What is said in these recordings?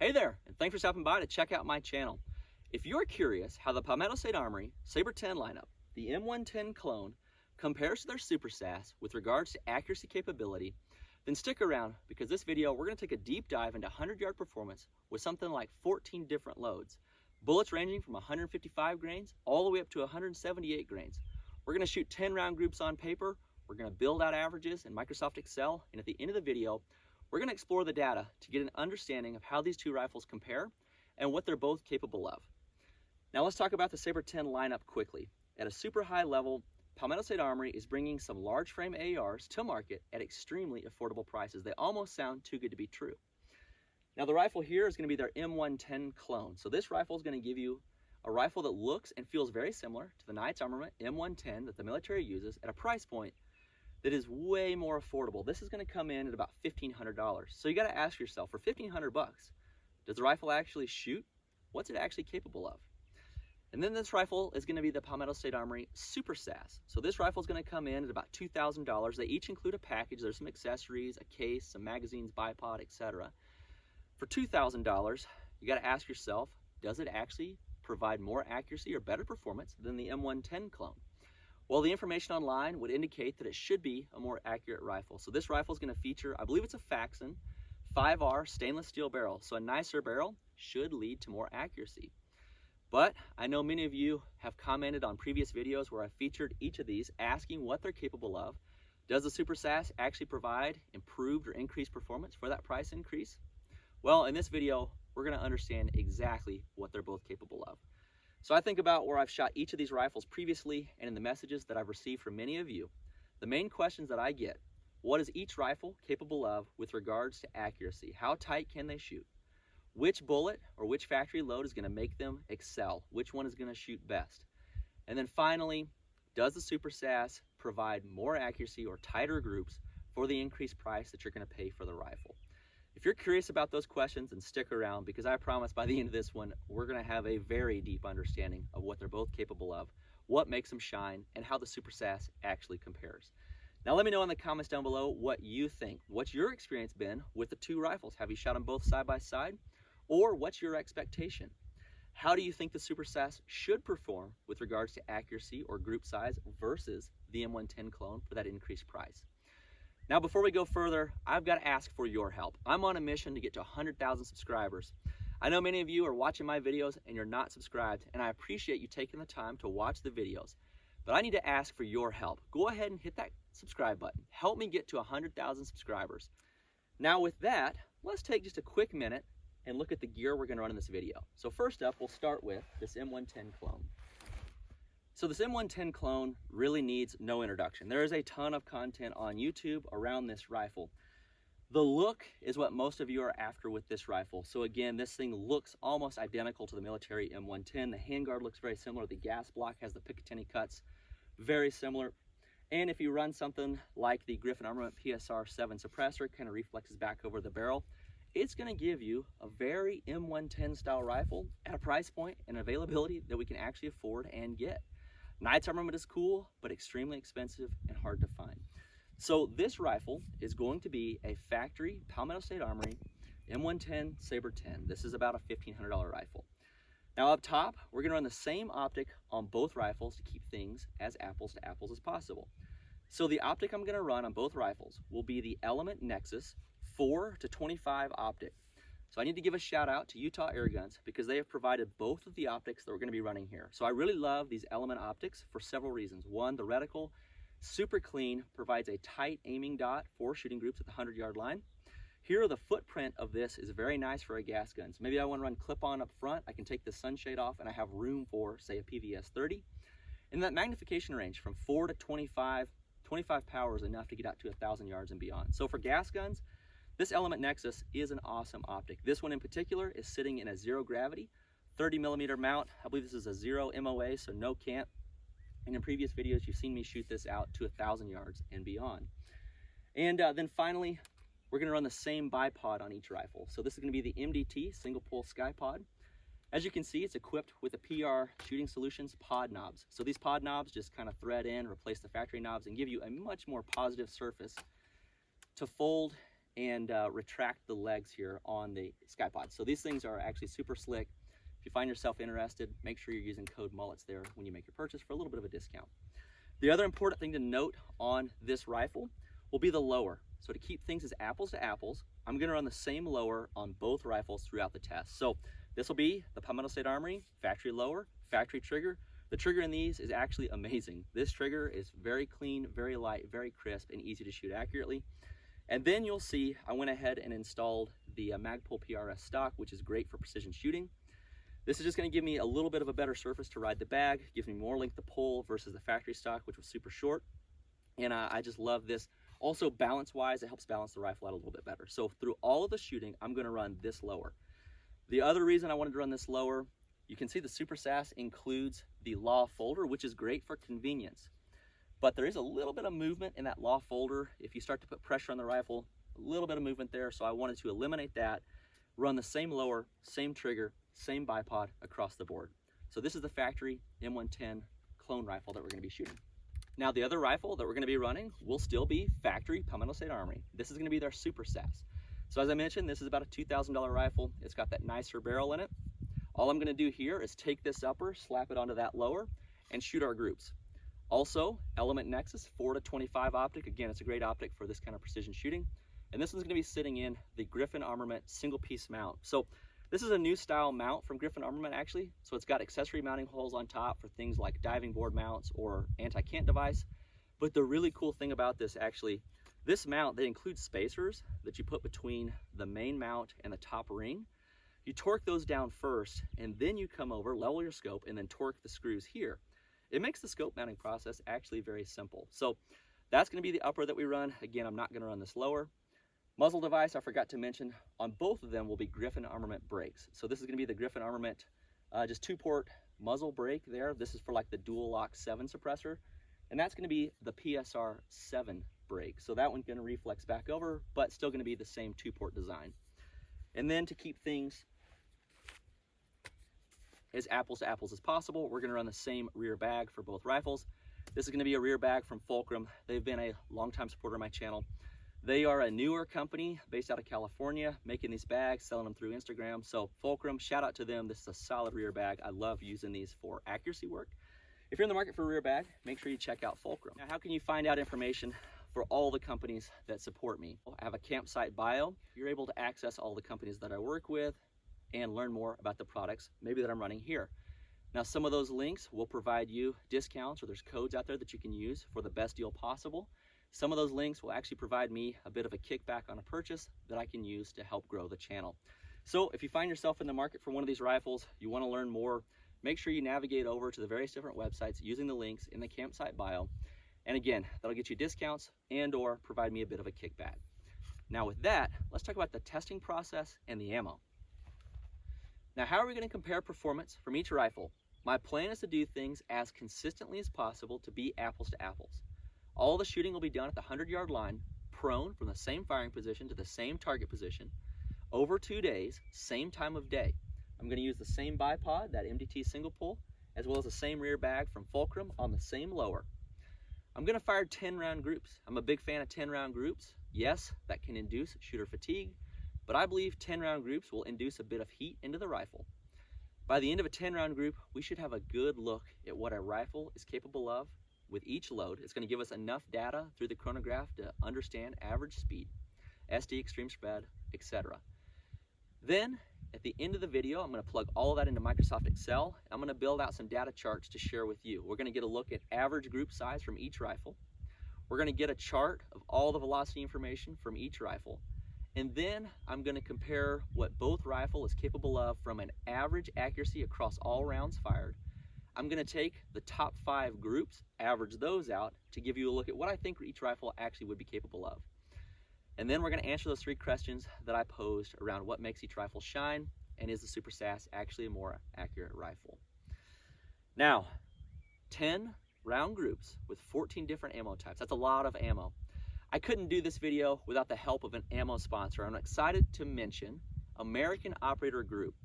Hey there, and thanks for stopping by to check out my channel. If you're curious how the Palmetto State Armory Sabre 10 lineup, the M110 Clone, compares to their Super Sass with regards to accuracy capability, then stick around because this video we're going to take a deep dive into 100-yard performance with something like 14 different loads. Bullets ranging from 155 grains all the way up to 178 grains. We're going to shoot 10-round groups on paper, we're going to build out averages in Microsoft Excel, and at the end of the video, we're going to explore the data to get an understanding of how these two rifles compare and what they're both capable of. Now let's talk about the Sabre 10 lineup quickly. At a super high level, Palmetto State Armory is bringing some large frame ARs to market at extremely affordable prices. They almost sound too good to be true. Now the rifle here is going to be their M110 Clone. So this rifle is going to give you a rifle that looks and feels very similar to the Knight's Armament M110 that the military uses at a price point that is way more affordable. This is going to come in at about $1,500. So you got to ask yourself, for $1,500 bucks, does the rifle actually shoot? What's it actually capable of? And then this rifle is going to be the Palmetto State Armory Super Sass. So this rifle is going to come in at about $2,000. They each include a package. There's some accessories, a case, some magazines, bipod, etc. For $2,000, you got to ask yourself, does it actually provide more accuracy or better performance than the M110 Clone? Well, the information online would indicate that it should be a more accurate rifle. So this rifle is going to feature, I believe it's a Faxon 5R stainless steel barrel. So a nicer barrel should lead to more accuracy. But I know many of you have commented on previous videos where I featured each of these asking what they're capable of. Does the Super Sass actually provide improved or increased performance for that price increase? Well, in this video, we're going to understand exactly what they're both capable of. So I think about where I've shot each of these rifles previously and in the messages that I've received from many of you. The main questions that I get: what is each rifle capable of with regards to accuracy? How tight can they shoot? Which bullet or which factory load is going to make them excel? Which one is going to shoot best? And then finally, does the Super Sass provide more accuracy or tighter groups for the increased price that you're going to pay for the rifle? If you're curious about those questions, then stick around because I promise by the end of this one, we're going to have a very deep understanding of what they're both capable of, what makes them shine, and how the Super Sass actually compares. Now let me know in the comments down below what you think. What's your experience been with the two rifles? Have you shot them both side by side? Or what's your expectation? How do you think the Super Sass should perform with regards to accuracy or group size versus the M110 Clone for that increased price? Now, before we go further, I've got to ask for your help. I'm on a mission to get to 100,000 subscribers. I know many of you are watching my videos and you're not subscribed, and I appreciate you taking the time to watch the videos. But I need to ask for your help. Go ahead and hit that subscribe button. Help me get to 100,000 subscribers. Now with that, let's take just a quick minute and look at the gear we're going to run in this video. So first up, we'll start with this M110 Clone. So this M110 Clone really needs no introduction. There is a ton of content on YouTube around this rifle. The look is what most of you are after with this rifle. So again, this thing looks almost identical to the military M110. The handguard looks very similar. The gas block has the Picatinny cuts, very similar. And if you run something like the Griffin Armament PSA 7 suppressor, kind of reflexes back over the barrel, it's going to give you a very M110 style rifle at a price point and availability that we can actually afford and get. Knight's Armament is cool, but extremely expensive and hard to find. So this rifle is going to be a factory Palmetto State Armory M110 Sabre 10. This is about a $1,500 rifle. Now up top, we're going to run the same optic on both rifles to keep things as apples to apples as possible. So the optic I'm going to run on both rifles will be the Element Nexus 4 to 25 optic. So I need to give a shout out to Utah Airguns because they have provided both of the optics that we're going to be running here. So I really love these Element optics for several reasons. One, the reticle, super clean, provides a tight aiming dot for shooting groups at the 100-yard line. Here, the footprint of this is very nice for a gas gun. So maybe I want to run clip-on up front. I can take the sunshade off and I have room for, say, a PVS 30. And that magnification range from 4 to 25 power is enough to get out to 1,000 yards and beyond. So for gas guns, this Element Nexus is an awesome optic. This one in particular is sitting in a zero gravity, 30mm mount. I believe this is a 0 MOA, so no cant. And in previous videos, you've seen me shoot this out to 1,000 yards and beyond. And then finally, we're going to run the same bipod on each rifle. So this is going to be the MDT single pull sky pod. As you can see, it's equipped with the PR Shooting Solutions pod knobs. So these pod knobs just kind of thread in, replace the factory knobs, and give you a much more positive surface to fold and retract the legs here on the SkyPod. So these things are actually super slick. If you find yourself interested, make sure you're using code mullets there when you make your purchase for a little bit of a discount. The other important thing to note on this rifle will be the lower. So to keep things as apples to apples, I'm gonna run the same lower on both rifles throughout the test. So this will be the Palmetto State Armory factory lower, factory trigger. The trigger in these is actually amazing. This trigger is very clean, very light, very crisp, and easy to shoot accurately. And then you'll see I went ahead and installed the Magpul PRS stock, which is great for precision shooting. This is just going to give me a little bit of a better surface to ride the bag, gives me more length to pull versus the factory stock, which was super short. And I just love this. Also, balance-wise, it helps balance the rifle out a little bit better. So through all of the shooting, I'm going to run this lower. The other reason I wanted to run this lower, you can see the Super Sass includes the law folder, which is great for convenience. But there is a little bit of movement in that law folder. If you start to put pressure on the rifle, a little bit of movement there. So I wanted to eliminate that, run the same lower, same trigger, same bipod across the board. So this is the factory M110 Clone rifle that we're going to be shooting. Now the other rifle that we're going to be running will still be factory Palmetto State Armory. This is going to be their Super Sass. So as I mentioned, this is about a $2,000 rifle. It's got that nicer barrel in it. All I'm going to do here is take this upper, slap it onto that lower, and shoot our groups. Also, Element Nexus 4-25 optic. Again, it's a great optic for this kind of precision shooting. And this one's going to be sitting in the Griffin Armament single piece mount. So this is a new style mount from Griffin Armament actually. So it's got accessory mounting holes on top for things like diving board mounts or anti-cant device. But the really cool thing about this actually, this mount, they include spacers that you put between the main mount and the top ring. You torque those down first, and then you come over, level your scope, and then torque the screws here. It makes the scope mounting process actually very simple. So that's going to be the upper that we run. Again, I'm not going to run this lower. Muzzle device, I forgot to mention, on both of them will be Griffin Armament brakes. So this is going to be the Griffin Armament, just 2-port muzzle brake there. This is for like the dual lock 7 suppressor. And that's going to be the PSA 7 brake. So that one's going to reflex back over, but still going to be the same 2-port design. And then to keep things as apples to apples as possible, we're going to run the same rear bag for both rifles. This is going to be a rear bag from Fulcrum. They've been a longtime supporter of my channel. They are a newer company based out of California, making these bags, selling them through Instagram. So Fulcrum, shout out to them. This is a solid rear bag. I love using these for accuracy work. If you're in the market for a rear bag, make sure you check out Fulcrum. Now, how can you find out information for all the companies that support me? I have a campsite bio. You're able to access all the companies that I work with and learn more about the products maybe that I'm running here. Now, some of those links will provide you discounts, or there's codes out there that you can use for the best deal possible. Some of those links will actually provide me a bit of a kickback on a purchase that I can use to help grow the channel. So if you find yourself in the market for one of these rifles, you want to learn more, make sure you navigate over to the various different websites using the links in the campsite bio. And again, that'll get you discounts and or provide me a bit of a kickback. Now with that, let's talk about the testing process and the ammo. Now, how are we going to compare performance from each rifle? My plan is to do things as consistently as possible to be apples to apples. All the shooting will be done at the 100-yard line, prone from the same firing position to the same target position, over 2 days, same time of day. I'm going to use the same bipod, that MDT single pull, as well as the same rear bag from Fulcrum on the same lower. I'm going to fire 10-round groups. I'm a big fan of 10-round groups. Yes, that can induce shooter fatigue, but I believe 10-round groups will induce a bit of heat into the rifle. By the end of a 10-round group, we should have a good look at what a rifle is capable of with each load. It's going to give us enough data through the chronograph to understand average speed, SD, extreme spread, etc. Then, at the end of the video, I'm going to plug all of that into Microsoft Excel. I'm going to build out some data charts to share with you. We're going to get a look at average group size from each rifle. We're going to get a chart of all the velocity information from each rifle. And then I'm going to compare what both rifle is capable of from an average accuracy across all rounds fired. I'm going to take the top 5 groups, average those out to give you a look at what I think each rifle actually would be capable of. And then we're going to answer those 3 questions that I posed around what makes each rifle shine, and is the Super Sass actually a more accurate rifle. Now, 10 round groups with 14 different ammo types. That's a lot of ammo. I couldn't do this video without the help of an ammo sponsor. I'm excited to mention American Operator Group.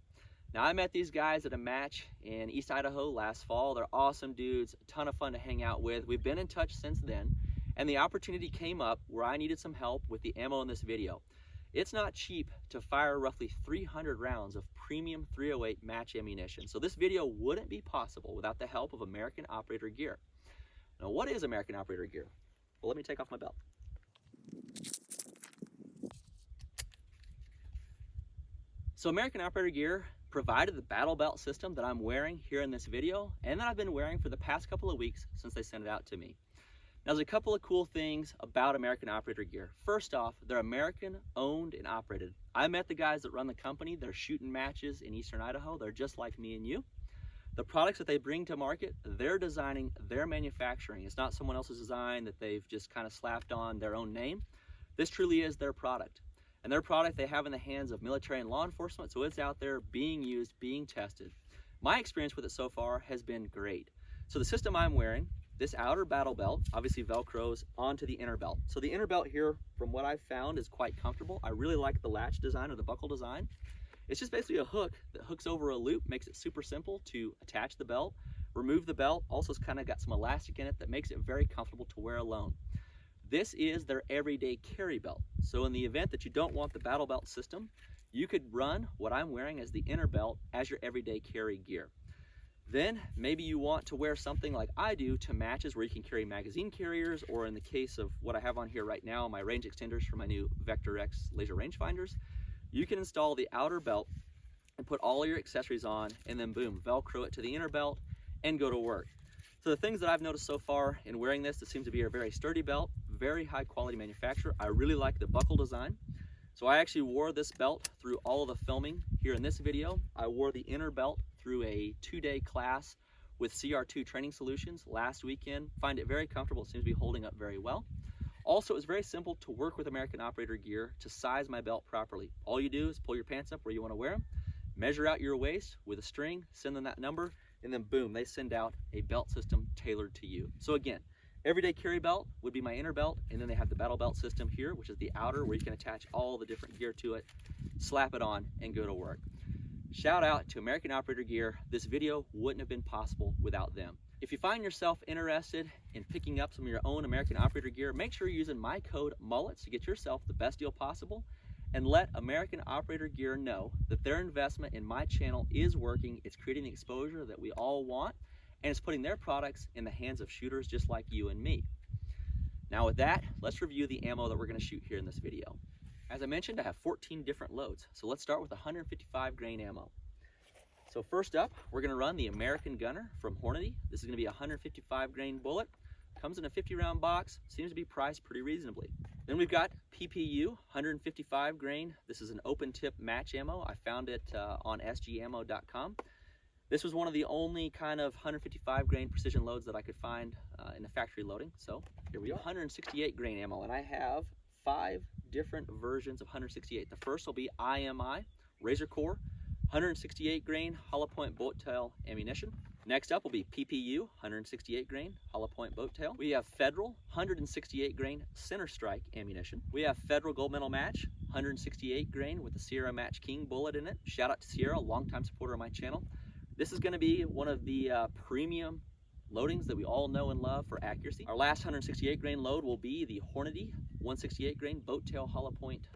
Now, I met these guys at a match in East Idaho last fall. They're awesome dudes, a ton of fun to hang out with. We've been in touch since then, and the opportunity came up where I needed some help with the ammo in this video. It's not cheap to fire roughly 300 rounds of premium 308 match ammunition. So this video wouldn't be possible without the help of American Operator gear. Now, what is American Operator gear? Well, let me take off my belt. So American Operator gear provided the battle belt system that I'm wearing here in this video, and that I've been wearing for the past couple of weeks since they sent it out to me. Now, there's a couple of cool things about American Operator gear. First off, they're American owned and operated. I met the guys that run the company. They're shooting matches in Eastern Idaho. They're just like me and you. The products that they bring to market, they're designing, they're manufacturing. It's not someone else's design that they've just kind of slapped on their own name. This truly is their product. And their product they have in the hands of military and law enforcement, so it's out there being used, being tested. My experience with it so far has been great. So the system I'm wearing, this outer battle belt obviously velcros onto the inner belt. So the inner belt here, from what I've found, is quite comfortable. I really like the latch design or the buckle design. It's just basically a hook that hooks over a loop, makes it super simple to attach the belt, remove the belt. Also, it's kind of got some elastic in it that makes it very comfortable to wear alone. This is their everyday carry belt. So in the event that you don't want the battle belt system, you could run what I'm wearing as the inner belt as your everyday carry gear. Then maybe you want to wear something like I do to matches where you can carry magazine carriers, or in the case of what I have on here right now, my range extenders for my new Vector X laser rangefinders, you can install the outer belt and put all your accessories on, and then boom, Velcro it to the inner belt and go to work. So the things that I've noticed so far in wearing this, it seems to be a very sturdy belt, very high quality manufacturer. I really like the buckle design. So I actually wore this belt through all of the filming here in this video. I wore the inner belt through a 2-day class with CR2 Training Solutions last weekend. Find it very comfortable, it seems to be holding up very well. Also, it's very simple to work with American Operator gear to size my belt properly. All you do is pull your pants up where you want to wear them, measure out your waist with a string, send them that number, and then boom, they send out a belt system tailored to you. So again, everyday carry belt would be my inner belt, and then they have the battle belt system here, which is the outer, where you can attach all the different gear to it, slap it on, and go to work. Shout out to American Operator gear. This video wouldn't have been possible without them. If you find yourself interested in picking up some of your own American Operator gear, make sure you're using my code MULLETS to get yourself the best deal possible, and let American Operator gear know that their investment in my channel is working. It's creating the exposure that we all want, and it's putting their products in the hands of shooters just like you and me. Now with that, let's review the ammo that we're going to shoot here in this video. As I mentioned, I have 14 different loads. So let's start with 155 grain ammo. So first up, we're going to run the American Gunner from Hornady. This is going to be a 155 grain bullet. Comes in a 50 round box, seems to be priced pretty reasonably. Then we've got PPU, 155 grain. This is an open tip match ammo. I found it on sgammo.com. This was one of the only kind of 155 grain precision loads that I could find in the factory loading. So here we are, 168 grain ammo, and I have 5 different versions of 168. The first will be IMI, Razor Core, 168 grain hollow point boat tail ammunition. Next up will be PPU, 168 grain hollow point boat tail. We have Federal, 168 grain center strike ammunition. We have Federal Gold Medal Match, 168 grain with the Sierra Match King bullet in it. Shout out to Sierra, a longtime supporter of my channel. This is going to be one of the premium loadings that we all know and love for accuracy. Our last 168 grain load will be the Hornady 168 grain boat tail hollow point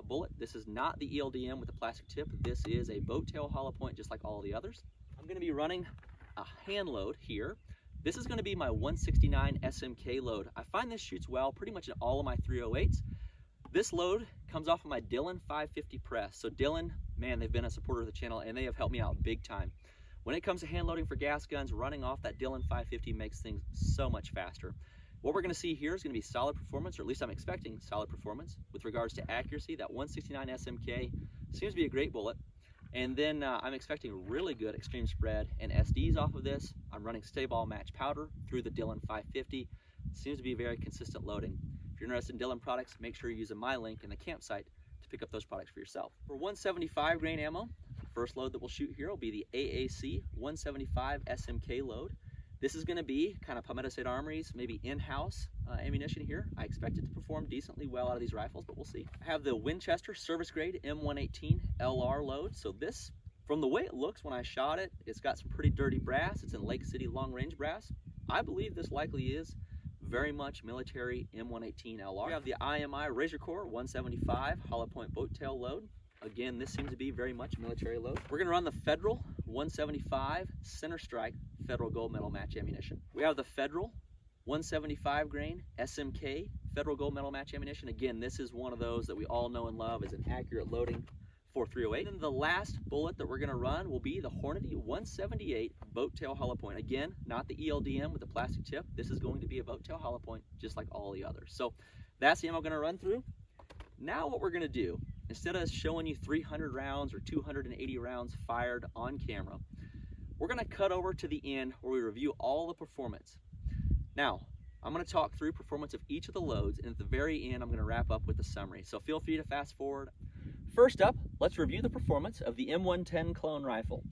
bullet. This is not the ELDM with the plastic tip. This is a boat tail hollow point just like all the others. I'm going to be running a hand load here. This is going to be my 169 SMK load. I find this shoots well pretty much in all of my 308s. This load comes off of my Dillon 550 press. So Dillon, man, they've been a supporter of the channel and they have helped me out big time. When it comes to hand loading for gas guns, running off that Dillon 550 makes things so much faster. What we're going to see here is going to be solid performance, or at least I'm expecting solid performance with regards to accuracy. That 169 SMK seems to be a great bullet. And then I'm expecting really good extreme spread and SDs off of this. I'm running stay ball match powder through the Dillon 550. Seems to be very consistent loading. If you're interested in Dillon products, make sure you're using my link in the campsite to pick up those products for yourself. For 175 grain ammo, the first load that we'll shoot here will be the AAC 175 SMK load. This is going to be kind of Palmetto State Armory's maybe in-house ammunition here. I expect it to perform decently well out of these rifles, but we'll see. I have the Winchester service grade M110 LR load. So this, from the way it looks when I shot it, it's got some pretty dirty brass. It's in Lake City long range brass. I believe this likely is very much military M118 LR. We have the IMI Razor Core 175 hollow point boat tail load. Again, this seems to be very much military load. We're gonna run the Federal 175 Center Strike Federal Gold Medal Match ammunition. We have the Federal 175 grain SMK Federal Gold Medal Match ammunition. Again, this is one of those that we all know and love as an accurate loading for 308. And the last bullet that we're gonna run will be the Hornady 178 boat tail hollow point. Again, not the ELDM with the plastic tip. This is going to be a boat tail hollow point, just like all the others. So that's the ammo I'm gonna run through. Now what we're gonna do, instead of showing you 300 rounds or 280 rounds fired on camera, we're gonna cut over to the end where we review all the performance. Now, I'm gonna talk through performance of each of the loads, and at the very end, I'm gonna wrap up with a summary. So feel free to fast forward. First up, let's review the performance of the M110 Clone rifle.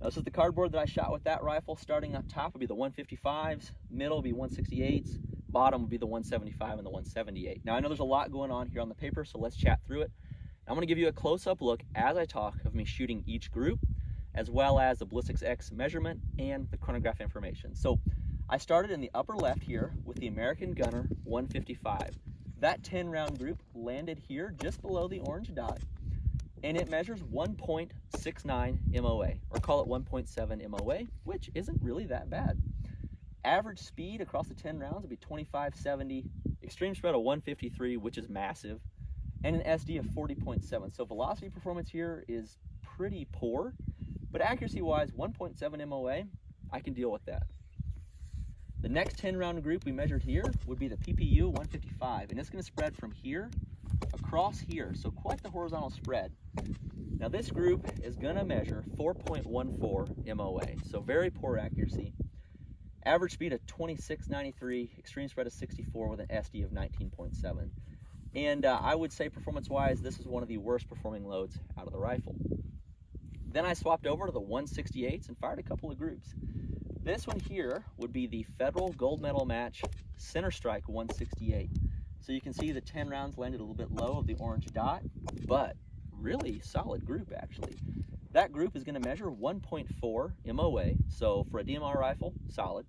Now, this is the cardboard that I shot with that rifle. Starting up top would be the 155s, middle would be 168s, bottom would be the 175 and the 178. Now, I know there's a lot going on here on the paper, so let's chat through it. I'm gonna give you a close-up look as I talk of me shooting each group, as well as the Ballistics X measurement and the chronograph information. So I started in the upper left here with the American Gunner 155. That 10-round group landed here just below the orange dot, and it measures 1.69 MOA, or call it 1.7 MOA, which isn't really that bad. Average speed across the 10 rounds would be 2570, extreme spread of 153, which is massive, and an SD of 40.7. So velocity performance here is pretty poor, but accuracy-wise, 1.7 MOA, I can deal with that. The next 10-round group we measured here would be the PPU 155, and it's going to spread from here across here, so quite the horizontal spread. Now this group is going to measure 4.14 MOA, so very poor accuracy. Average speed of 2693, extreme spread of 64 with an SD of 19.7. And I would say performance-wise, this is one of the worst performing loads out of the rifle. Then I swapped over to the 168s and fired a couple of groups. This one here would be the Federal Gold Medal Match Center Strike 168. So you can see the 10 rounds landed a little bit low of the orange dot, but really solid group actually. That group is going to measure 1.4 MOA, so for a DMR rifle, solid.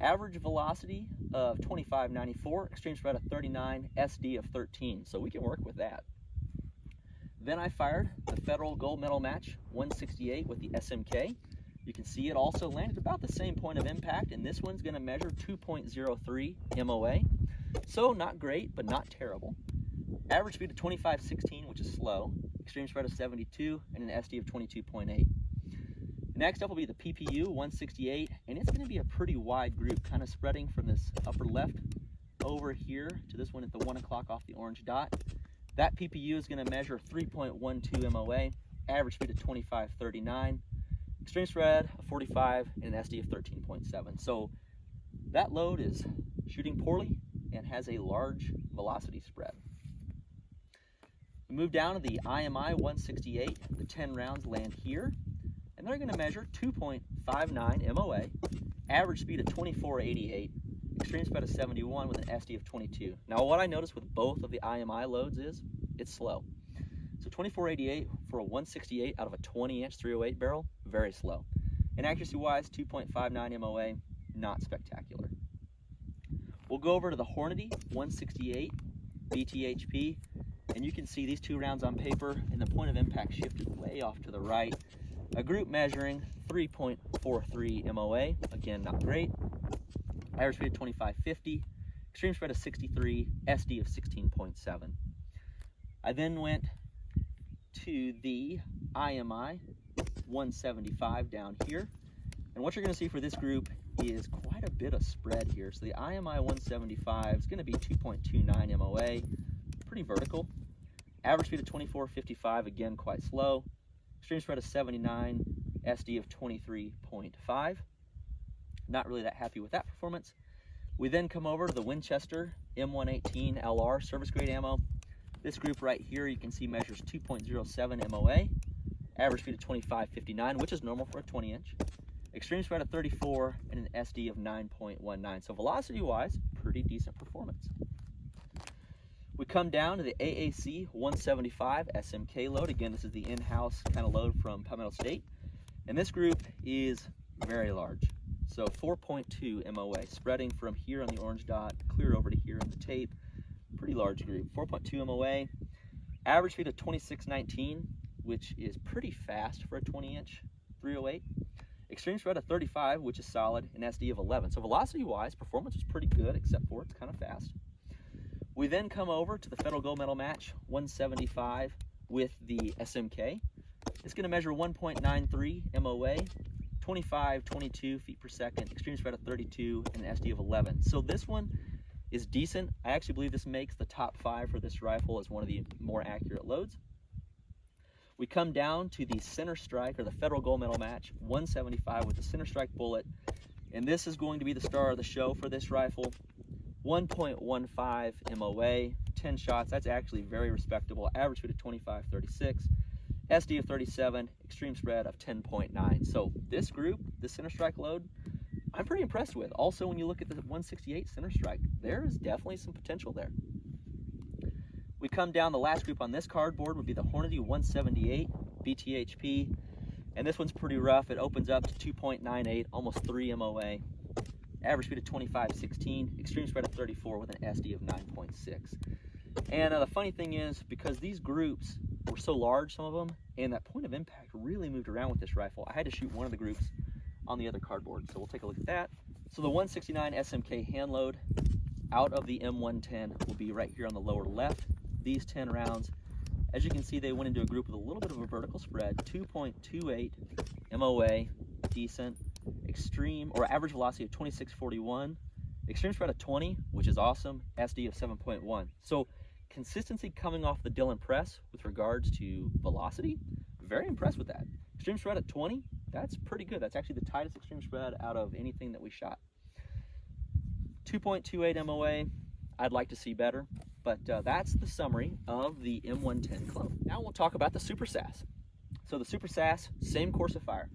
Average velocity of 2594, extreme spread of 39, SD of 13, so we can work with that. Then I fired the Federal Gold Medal Match 168 with the SMK. You can see it also landed about the same point of impact, and this one's going to measure 2.03 MOA. So not great, but not terrible. Average speed of 2516, which is slow. Extreme spread of 72, and an SD of 22.8. Next up will be the PPU 168, and it's going to be a pretty wide group, kind of spreading from this upper left over here to this one at the 1 o'clock off the orange dot. That PPU is going to measure 3.12 MOA, average speed of 2539, extreme spread of 45, and an SD of 13.7. So that load is shooting poorly and has a large velocity spread. We move down to the IMI 168. The 10 rounds land here, and they're going to measure 2.59 MOA, average speed of 2488, extreme spread of 71 with an SD of 22. Now what I noticed with both of the IMI loads is it's slow. So 2488 for a 168 out of a 20-inch 308 barrel, very slow. And accuracy-wise, 2.59 MOA, not spectacular. We'll go over to the Hornady 168 BTHP, and you can see these 2 rounds on paper, and the point of impact shifted way off to the right. A group measuring 3.43 MOA, again, not great. Average speed of 2550, extreme spread of 63, SD of 16.7. I then went to the IMI 175 down here, and what you're going to see for this group is quite a bit of spread here. So the IMI 175 is going to be 2.29 MOA, pretty vertical. Average speed of 2455, again quite slow. Extreme spread of 79, SD of 23.5. Not really that happy with that performance. We then come over to the Winchester M118 LR service grade ammo. This group right here you can see measures 2.07 MOA, average speed of 2559, which is normal for a 20-inch. Extreme spread of 34 and an SD of 9.19. So velocity wise, pretty decent performance. We come down to the AAC 175 SMK load. Again, this is the in-house kind of load from Palmetto State. And this group is very large. So 4.2 MOA, spreading from here on the orange dot, clear over to here in the tape. Pretty large group, 4.2 MOA. Average speed of 26.19, which is pretty fast for a 20-inch 308. Extreme spread of 35, which is solid, and SD of 11. So velocity-wise, performance was pretty good, except for it's kind of fast. We then come over to the Federal Gold Medal Match 175 with the SMK. It's going to measure 1.93 MOA, 22 feet per second, extreme spread of 32, and an SD of 11. So this one is decent. I actually believe this makes the top 5 for this rifle as one of the more accurate loads. We come down to the center strike, or the Federal Gold Medal Match 175 with the center strike bullet, and this is going to be the star of the show for this rifle. 1.15 MOA, 10 shots. That's actually very respectable. Average speed of 25.36, SD of 37, extreme spread of 10.9. So this group, the center strike load, I'm pretty impressed with. Also, when you look at the 168 center strike, there is definitely some potential there. We come down, the last group on this cardboard would be the Hornady 178 BTHP, and this one's pretty rough. It opens up to 2.98, almost 3 MOA. Average speed of 25.16, extreme spread of 34 with an SD of 9.6. And the funny thing is, because these groups were so large, some of them, and that point of impact really moved around with this rifle, I had to shoot one of the groups on the other cardboard. So we'll take a look at that. So the 169 SMK hand load out of the M110 will be right here on the lower left. These 10 rounds, as you can see, they went into a group with a little bit of a vertical spread, 2.28 MOA, decent. Extreme or average velocity of 26.41, extreme spread of 20, which is awesome, SD of 7.1. So consistency coming off the Dillon press with regards to velocity, very impressed with that. Extreme spread at 20, that's pretty good. That's actually the tightest extreme spread out of anything that we shot. 2.28 MOA, I'd like to see better, but that's the summary of the M110 Clone. Now we'll talk about the Super Sass. So the Super Sass, same course of fire.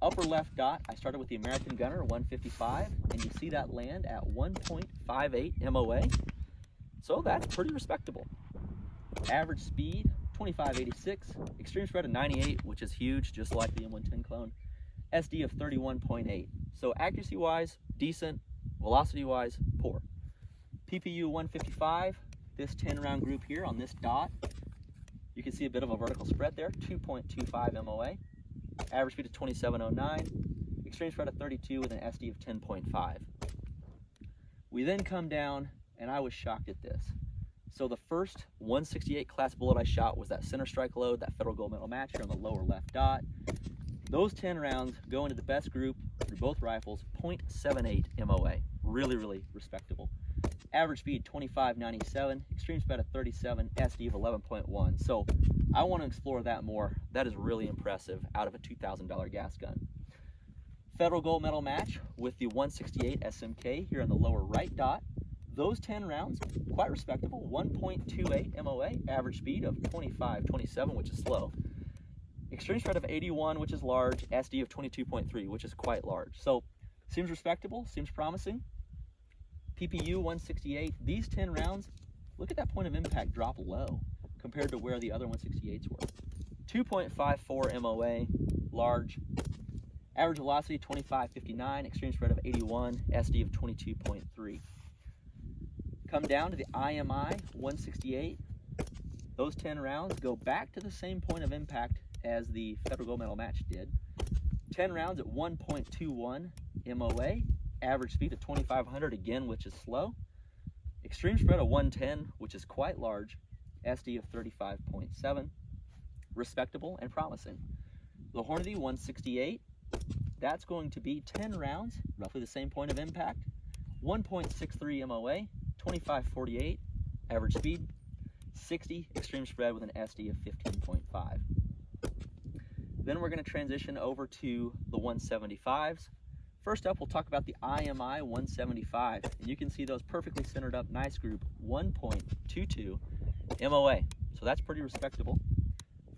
Upper left dot, I started with the American Gunner 155, and you see that land at 1.58 MOA. So that's pretty respectable. Average speed, 25.86, extreme spread of 98, which is huge, just like the M110 Clone. SD of 31.8. So accuracy-wise, decent. Velocity-wise, poor. PPU 155, this 10-round group here on this dot, you can see a bit of a vertical spread there, 2.25 MOA. Average speed of 27.09, extreme spread of 32 with an SD of 10.5. We then come down, and I was shocked at this. So the first 168 class bullet I shot was that center strike load, that Federal Gold Medal Match here on the lower left dot. Those 10 rounds go into the best group through both rifles, 0.78 MOA. Really, really respectable. Average speed 25.97, extreme spread of 37, SD of 11.1. So I want to explore that more. That is really impressive out of a $2,000 gas gun. Federal Gold Medal Match with the 168 SMK here on the lower right dot. Those 10 rounds, quite respectable, 1.28 MOA, average speed of 25.27, which is slow. Extreme spread of 81, which is large, SD of 22.3, which is quite large. So seems respectable, seems promising. PPU 168, these 10 rounds, look at that point of impact drop low compared to where the other 168s were. 2.54 MOA, large. Average velocity 25.59, extreme spread of 81, SD of 22.3. Come down to the IMI 168. Those 10 rounds go back to the same point of impact as the Federal Gold Medal Match did. 10 rounds at 1.21 MOA. Average speed of 2,500 again, which is slow. Extreme spread of 110, which is quite large. SD of 35.7. Respectable and promising. The Hornady 168, that's going to be 10 rounds, roughly the same point of impact. 1.63 MOA, 25.48. Average speed, 60. Extreme spread with an SD of 15.5. Then we're going to transition over to the 175s. First up, we'll talk about the IMI 175, and you can see those perfectly centered up, nice group, 1.22 MOA, so that's pretty respectable.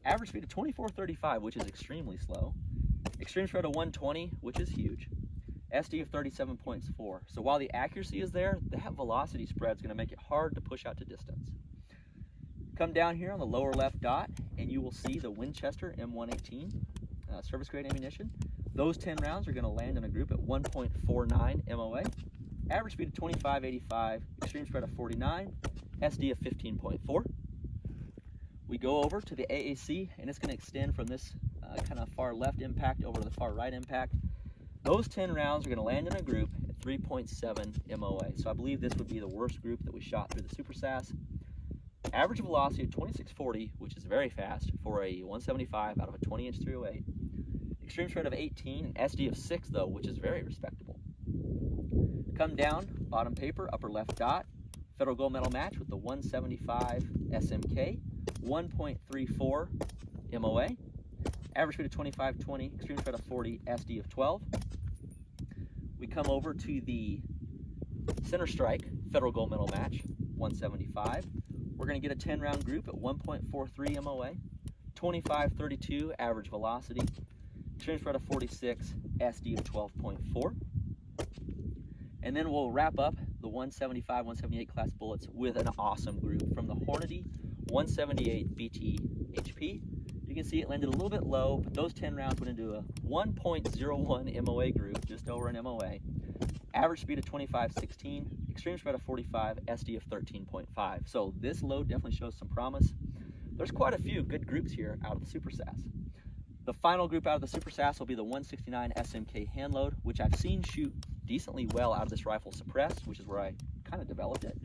Average speed of 24.35, which is extremely slow. Extreme spread of 120, which is huge. SD of 37.4, so while the accuracy is there, that velocity spread is going to make it hard to push out to distance. Come down here on the lower left dot, and you will see the Winchester M110 service grade ammunition. Those 10 rounds are going to land in a group at 1.49 MOA, average speed of 25.85, extreme spread of 49, SD of 15.4. We go over to the AAC, and it's going to extend from this kind of far left impact over to the far right impact. Those 10 rounds are going to land in a group at 3.7 MOA. So I believe this would be the worst group that we shot through the Super Sass. Average velocity of 2640, which is very fast for a 175 out of a 20-inch 308. Extreme spread of 18 and SD of 6 though, which is very respectable. Come down, bottom paper, upper left dot, federal gold medal match with the 175 SMK, 1.34 MOA, average speed of 2520, extreme spread of 40, SD of 12. We come over to the center strike federal gold medal match, 175. We're going to get a 10-round group at 1.43 MOA, 2532 average velocity, extreme spread of 46, SD of 12.4. And then we'll wrap up the 175, 178 class bullets with an awesome group from the Hornady 178 BT HP. You can see it landed a little bit low, but those 10 rounds went into a 1.01 MOA group, just over an MOA. Average speed of 25.16, extreme spread of 45, SD of 13.5. So this load definitely shows some promise. There's quite a few good groups here out of the Super Sass. The final group out of the Super Sass will be the 169 SMK hand load, which I've seen shoot decently well out of this rifle suppressed, which is where I kind of developed it.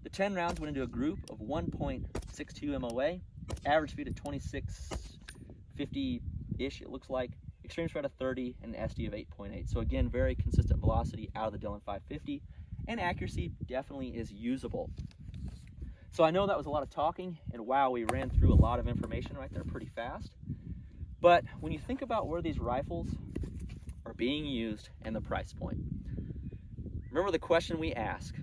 The 10 rounds went into a group of 1.62 MOA, average speed of 2650-ish, it looks like, extreme spread of 30, and an SD of 8.8. So again, very consistent velocity out of the Dillon 550, and accuracy definitely is usable. So I know that was a lot of talking, and wow, we ran through a lot of information right there pretty fast. But when you think about where these rifles are being used and the price point, remember the question we ask: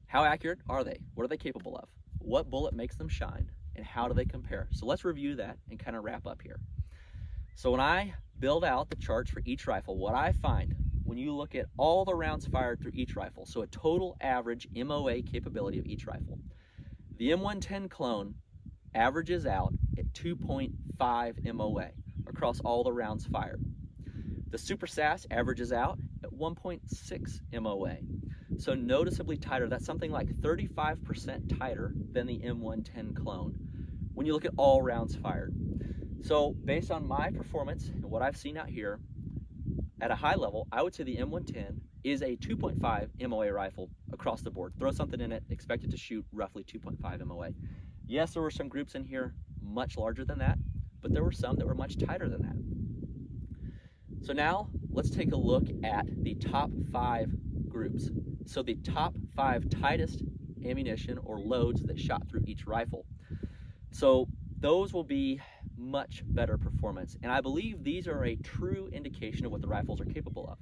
how accurate are they? What are they capable of? What bullet makes them shine? And how do they compare? So let's review that and kind of wrap up here. So when I build out the charts for each rifle, what I find when you look at all the rounds fired through each rifle, so a total average MOA capability of each rifle, the M110 Clone averages out at 2.5 MOA across all the rounds fired. The Super Sass averages out at 1.6 MOA. So noticeably tighter. That's something like 35% tighter than the M110 Clone when you look at all rounds fired. So based on my performance and what I've seen out here, at a high level, I would say the M110 is a 2.5 MOA rifle across the board. Throw something in it, expect it to shoot roughly 2.5 MOA. Yes, there were some groups in here much larger than that, but there were some that were much tighter than that. So now let's take a look at the top 5 groups. So the top 5 tightest ammunition or loads that shot through each rifle. So those will be much better performance, and I believe these are a true indication of what the rifles are capable of.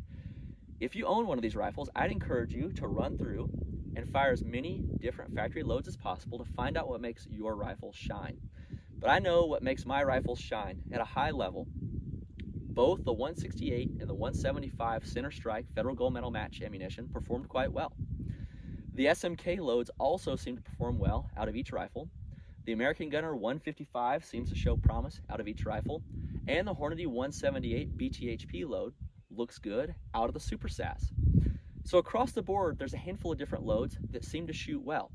If you own one of these rifles, I'd encourage you to run through and fire as many different factory loads as possible to find out what makes your rifle shine. But I know what makes my rifles shine at a high level. Both the 168 and the 175 center strike federal gold medal match ammunition performed quite well. The SMK loads also seem to perform well out of each rifle. The American Gunner 155 seems to show promise out of each rifle, and the Hornady 178 BTHP load looks good out of the Super Sass. So across the board, there's a handful of different loads that seem to shoot well.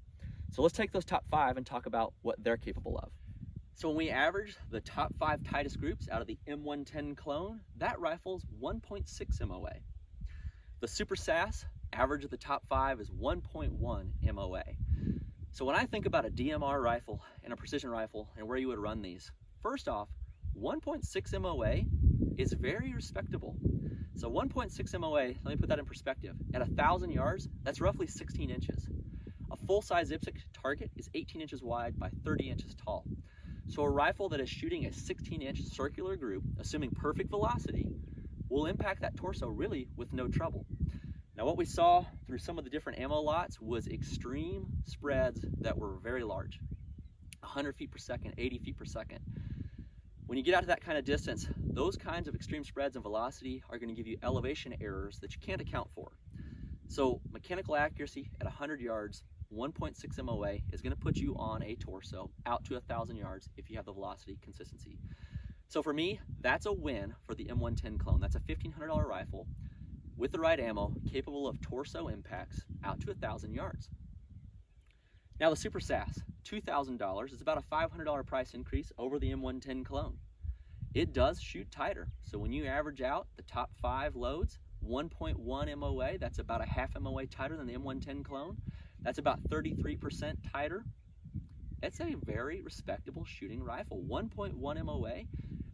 So let's take those top 5 and talk about what they're capable of. So when we average the top 5 tightest groups out of the M110 Clone, that rifle's 1.6 MOA. The Super Sass average of the top 5 is 1.1 MOA. So when I think about a DMR rifle and a precision rifle and where you would run these, first off, 1.6 MOA is very respectable. So 1.6 MOA, let me put that in perspective. At 1,000 yards, that's roughly 16 inches. A full-size IPSC target is 18 inches wide by 30 inches tall. So a rifle that is shooting a 16-inch circular group, assuming perfect velocity, will impact that torso really with no trouble. Now what we saw through some of the different ammo lots was extreme spreads that were very large. 100 feet per second, 80 feet per second. When you get out to that kind of distance, those kinds of extreme spreads and velocity are going to give you elevation errors that you can't account for. So mechanical accuracy at 100 yards, 1.6 MOA is going to put you on a torso out to 1,000 yards if you have the velocity consistency. So for me, that's a win for the M110 Clone. That's a $1,500 rifle with the right ammo, capable of torso impacts out to 1,000 yards. Now the Super Sass, $2,000, is about a $500 price increase over the M110 Clone. It does shoot tighter, so when you average out the top 5 loads, 1.1 MOA, that's about a half MOA tighter than the M110 Clone. That's about 33% tighter. It's a very respectable shooting rifle, 1.1 MOA.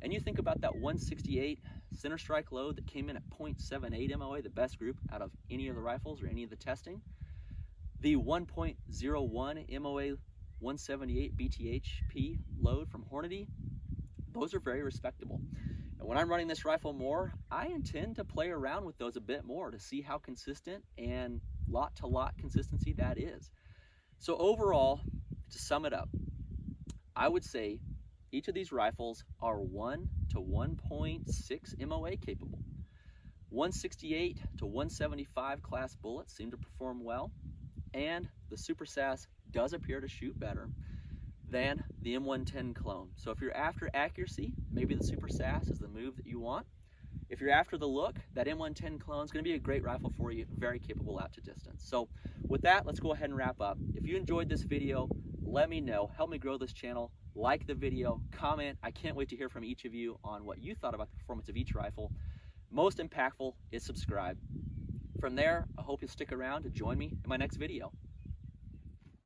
And you think about that 168 center strike load that came in at 0.78 MOA, the best group out of any of the rifles or any of the testing. The 1.01 MOA 178 BTHP load from Hornady, those are very respectable. And when I'm running this rifle more, I intend to play around with those a bit more to see how consistent and lot-to-lot consistency that is. So overall, to sum it up, I would say each of these rifles are 1 to 1.6 MOA capable. 168 to 175 class bullets seem to perform well, and the Super Sass does appear to shoot better than the M110 Clone. So if you're after accuracy, maybe the Super Sass is the move that you want. If you're after the look, that M110 Clone is going to be a great rifle for you, very capable out to distance. So with that, let's go ahead and wrap up. If you enjoyed this video, let me know. Help me grow this channel. Like the video, comment. I can't wait to hear from each of you on what you thought about the performance of each rifle. Most impactful is subscribe. From there, I hope you'll stick around to join me in my next video.